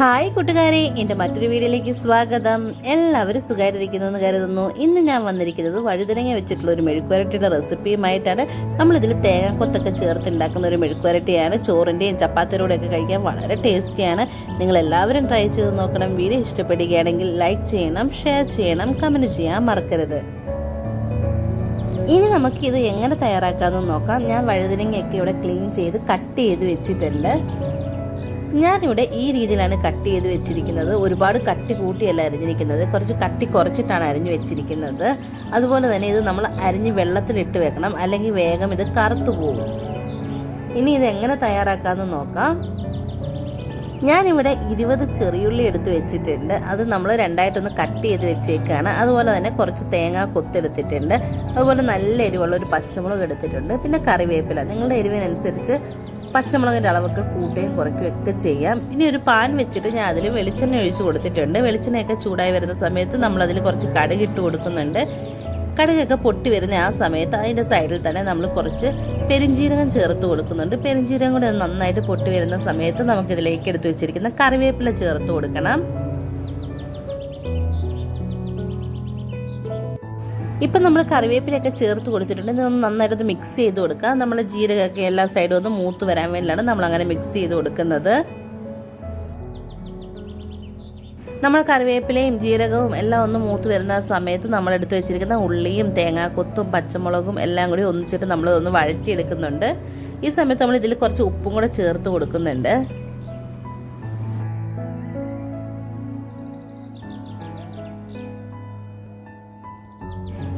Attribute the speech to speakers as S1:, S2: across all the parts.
S1: Hi കൂട്ടുകാരെ, എൻ്റെ മറ്റൊരു വീഡിയോയിലേക്ക് സ്വാഗതം. എല്ലാവരും സുഖമായിട്ടിരിക്കുന്നു എന്ന് കരുതുന്നു. ഇന്ന് ഞാൻ വന്നിരിക്കുന്നത് വഴുതനങ്ങ വെച്ചിട്ടുള്ള ഒരു മെഴുക്കുവരട്ടിയുടെ റെസിപ്പിയുമായിട്ടാണ്. നമ്മളിതിൽ തേങ്ങാക്കൊത്തൊക്കെ ചേർത്ത് ഉണ്ടാക്കുന്ന ഒരു മെഴുക്കുവരട്ടിയാണ്. ചോറിൻ്റെയും ചപ്പാത്തിയുടെ ഒക്കെ കഴിക്കാൻ വളരെ ടേസ്റ്റിയാണ്. നിങ്ങൾ എല്ലാവരും ട്രൈ ചെയ്ത് നോക്കണം. വീഡിയോ ഇഷ്ടപ്പെടുകയാണെങ്കിൽ ലൈക്ക് ചെയ്യണം, ഷെയർ ചെയ്യണം, കമൻറ്റ് ചെയ്യാൻ മറക്കരുത്. ഇനി നമുക്കിത് എങ്ങനെ തയ്യാറാക്കാമെന്ന് നോക്കാം. ഞാൻ വഴുതനങ്ങയൊക്കെ ഇവിടെ ക്ലീൻ ചെയ്ത് കട്ട് ചെയ്ത് വെച്ചിട്ടുണ്ട്. ഞാനിവിടെ ഈ രീതിയിലാണ് കട്ട് ചെയ്ത് വെച്ചിരിക്കുന്നത്. ഒരുപാട് കട്ടി കൂട്ടിയല്ല അരിഞ്ഞിരിക്കുന്നത്, കുറച്ച് കട്ടി കുറച്ചിട്ടാണ് അരിഞ്ഞു വെച്ചിരിക്കുന്നത്. അതുപോലെ തന്നെ ഇത് നമ്മൾ അരിഞ്ഞ് വെള്ളത്തിലിട്ട് വെക്കണം, അല്ലെങ്കിൽ വേഗം ഇത് കറുത്തു പോകും. ഇനി ഇത് എങ്ങനെ തയ്യാറാക്കാമെന്ന് നോക്കാം. ഞാനിവിടെ 20 ചെറിയുള്ളി എടുത്ത് വെച്ചിട്ടുണ്ട്. അത് നമ്മൾ രണ്ടായിട്ടൊന്ന് കട്ട് ചെയ്ത് വെച്ചേക്കാണ്. അതുപോലെ തന്നെ കുറച്ച് തേങ്ങ കൊത്തെടുത്തിട്ടുണ്ട്. അതുപോലെ നല്ല എരിവുള്ള ഒരു പച്ചമുളക് എടുത്തിട്ടുണ്ട്. പിന്നെ കറിവേപ്പില. നിങ്ങളുടെ എരിവിനനുസരിച്ച് പച്ചമുളകിൻ്റെ അളവൊക്കെ കൂട്ടുകയും കുറയ്ക്കുകയൊക്കെ ചെയ്യാം. ഇനി ഒരു പാൻ വെച്ചിട്ട് ഞാൻ അതിൽ വെളിച്ചെണ്ണ ഒഴിച്ച് കൊടുത്തിട്ടുണ്ട്. വെളിച്ചെണ്ണയൊക്കെ ചൂടായി വരുന്ന സമയത്ത് നമ്മളതിൽ കുറച്ച് കടുക് ഇട്ട് കൊടുക്കുന്നുണ്ട്. കടുകൊക്കെ പൊട്ടി വരുന്ന ആ സമയത്ത് അതിൻ്റെ സൈഡിൽ തന്നെ നമ്മൾ കുറച്ച് പെരിഞ്ജീരകം ചേർത്ത് കൊടുക്കുന്നുണ്ട്. പെരിഞ്ജീരകം കൂടെ നന്നായിട്ട് പൊട്ടി വരുന്ന സമയത്ത് നമുക്കിതിലേക്ക് എടുത്ത് വെച്ചിരിക്കുന്ന കറിവേപ്പില ചേർത്ത് കൊടുക്കണം. ഇപ്പം നമ്മൾ കറിവേപ്പിലൊക്കെ ചേർത്ത് കൊടുത്തിട്ടുണ്ട്. ഇതൊന്ന് നന്നായിട്ട് മിക്സ് ചെയ്ത് കൊടുക്കുക. നമ്മൾ ജീരകമൊക്കെ എല്ലാ സൈഡും ഒന്ന് മൂത്ത് വരാൻ വേണ്ടിയാണ് നമ്മളങ്ങനെ മിക്സ് ചെയ്ത് കൊടുക്കുന്നത്. നമ്മൾ കറിവേപ്പിലയും ജീരകവും എല്ലാം ഒന്ന് മൂത്ത് വരുന്ന സമയത്ത് നമ്മളെടുത്ത് വെച്ചിരിക്കുന്ന ഉള്ളിയും തേങ്ങാക്കൊത്തും പച്ചമുളകും എല്ലാം കൂടി ഒന്നിച്ചിട്ട് നമ്മളതൊന്ന് വഴറ്റിയെടുക്കുന്നുണ്ട്. ഈ സമയത്ത് നമ്മൾ ഇതിൽ കുറച്ച് ഉപ്പും കൂടെ ചേർത്ത് കൊടുക്കുന്നുണ്ട്.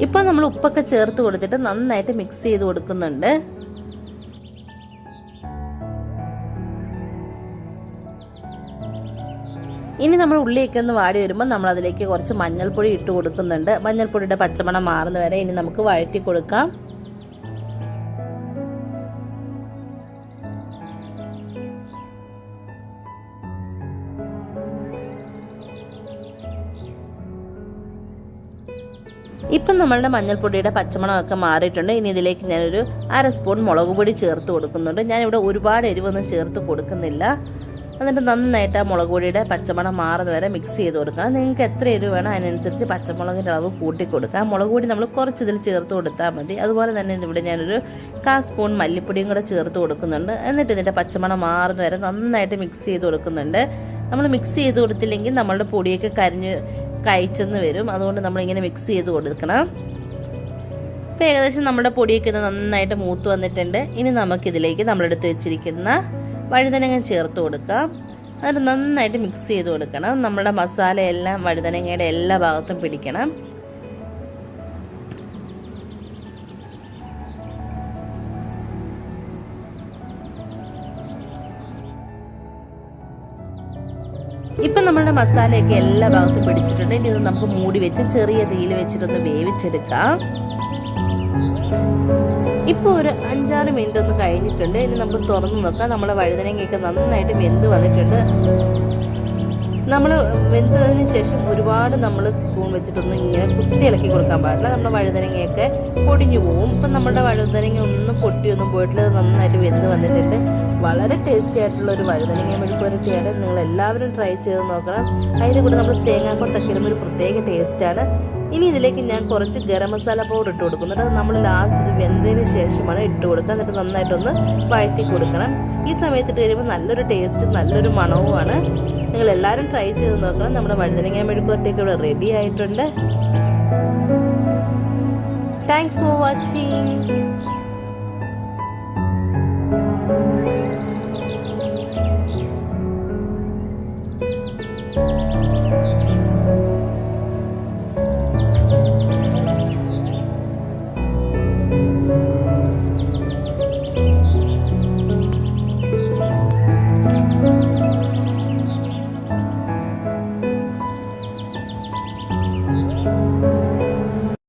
S1: ഇപ്പോൾ നമ്മൾ ഉപ്പൊക്കെ ചേർത്ത് കൊടുത്തിട്ട് നന്നായിട്ട് മിക്സ് ചെയ്ത് കൊടുക്കുന്നുണ്ട്. ഇനി നമ്മൾ ഉള്ളിയൊക്കെ ഒന്ന് വാടി വരുമ്പോൾ നമ്മൾ അതിലേക്ക് കുറച്ച് മഞ്ഞൾപ്പൊടി ഇട്ട് കൊടുക്കുന്നുണ്ട്. മഞ്ഞൾപ്പൊടിയുടെ പച്ചമണം മാറുന്ന വരെ ഇനി നമുക്ക് വഴറ്റി കൊടുക്കാം. ഇപ്പം നമ്മളുടെ മഞ്ഞൾപ്പൊടിയുടെ പച്ചമണമൊക്കെ മാറിയിട്ടുണ്ട്. ഇനി ഇതിലേക്ക് ഞാനൊരു 1/2 സ്പൂൺ മുളക് പൊടി ചേർത്ത് കൊടുക്കുന്നുണ്ട്. ഞാനിവിടെ ഒരുപാട് എരിവൊന്നും ചേർത്ത് കൊടുക്കുന്നില്ല. എന്നിട്ട് നന്നായിട്ട് ആ മുളക് പൊടിയുടെ പച്ചമണം മാറുന്ന വരെ മിക്സ് ചെയ്ത് കൊടുക്കണം. നിങ്ങൾക്ക് എത്ര എരിവ് വേണം അതിനനുസരിച്ച് പച്ചമുളകിൻ്റെ അളവ് കൂട്ടി കൊടുക്കാം. മുളക് പൊടി നമ്മൾ കുറച്ച് ഇതിൽ ചേർത്ത് കൊടുത്താൽ മതി. അതുപോലെ തന്നെ ഇവിടെ ഞാനൊരു 1/4 സ്പൂൺ മല്ലിപ്പൊടിയും കൂടെ ചേർത്ത് കൊടുക്കുന്നുണ്ട്. എന്നിട്ട് ഇതിൻ്റെ പച്ചമണം മാറുന്ന വരെ നന്നായിട്ട് മിക്സ് ചെയ്ത് കൊടുക്കുന്നുണ്ട്. നമ്മൾ മിക്സ് ചെയ്ത് കൊടുത്തില്ലെങ്കിൽ നമ്മളുടെ പൊടിയൊക്കെ കഴിച്ചെന്ന് വരും. അതുകൊണ്ട് നമ്മളിങ്ങനെ മിക്സ് ചെയ്ത് കൊടുക്കണം. ഇപ്പം ഏകദേശം നമ്മുടെ പൊടിയൊക്കെ ഇത് നന്നായിട്ട് മൂത്ത് വന്നിട്ടുണ്ട്. ഇനി നമുക്കിതിലേക്ക് നമ്മളെടുത്ത് വെച്ചിരിക്കുന്ന വഴുതനങ്ങ ചേർത്ത് കൊടുക്കാം. എന്നിട്ട് നന്നായിട്ട് മിക്സ് ചെയ്ത് കൊടുക്കണം. നമ്മുടെ മസാലയെല്ലാം വഴുതനങ്ങയുടെ എല്ലാ ഭാഗത്തും പിടിക്കണം. ഇപ്പം നമ്മളുടെ മസാലയൊക്കെ എല്ലാ ഭാഗത്തും പിടിച്ചിട്ടുണ്ട്. ഇനി ഇത് നമുക്ക് മൂടി വെച്ച് ചെറിയ തീയിൽ വെച്ചിട്ടൊന്ന് വേവിച്ചെടുക്കാം. ഇപ്പോൾ ഒരു 5-6 മിനിറ്റ് ഒന്ന് കഴിഞ്ഞിട്ടുണ്ട്. ഇനി നമുക്ക് തുറന്ന് നോക്കാം. നമ്മളെ വഴുതനങ്ങയൊക്കെ നന്നായിട്ട് വെന്ത് വന്നിട്ടുണ്ട്. നമ്മൾ വെന്തതിന് ശേഷം ഒരുപാട് നമ്മൾ സ്പൂൺ വെച്ചിട്ടൊന്നും ഇങ്ങനെ കുത്തി ഇളക്കി കൊടുക്കാൻ പാടില്ല. നമ്മുടെ വഴുതനങ്ങയൊക്കെ പൊടിഞ്ഞു പോകും. ഇപ്പം നമ്മുടെ വഴുതനങ്ങ ഒന്നും പൊട്ടിയൊന്നും പോയിട്ടില്ല. നന്നായിട്ട് വെന്ത് വന്നിട്ടുണ്ട്. വളരെ ടേസ്റ്റി ആയിട്ടുള്ള ഒരു വഴുതനങ്ങ മെഴുക്കുവരട്ടിയാണ്. നിങ്ങൾ എല്ലാവരും ട്രൈ ചെയ്ത് നോക്കണം. അതിൻ്റെ കൂടെ നമ്മൾ തേങ്ങാക്കൊത്തൊക്കെ ഇടുമ്പോൾ ഒരു പ്രത്യേക ടേസ്റ്റാണ്. ഇനി ഇതിലേക്ക് ഞാൻ കുറച്ച് ഗരം മസാല പൗഡർ ഇട്ട് കൊടുക്കുന്നുണ്ട്. അത് നമ്മൾ ലാസ്റ്റ് ഇത് വെന്തതിന് ശേഷമാണ് ഇട്ട് കൊടുക്കുക. എന്നിട്ട് നന്നായിട്ടൊന്ന് വഴറ്റി കൊടുക്കണം. ഈ സമയത്ത് ഇട്ട് കഴിയുമ്പോൾ നല്ലൊരു ടേസ്റ്റും നല്ലൊരു മണവുമാണ്. നിങ്ങൾ എല്ലാവരും ട്രൈ ചെയ്ത് നോക്കണം. നമ്മുടെ വഴുതനങ്ങ മെഴുക്കുവരട്ടിയൊക്കെ ഇവിടെ റെഡി ആയിട്ടുണ്ട്. Thanks for watching.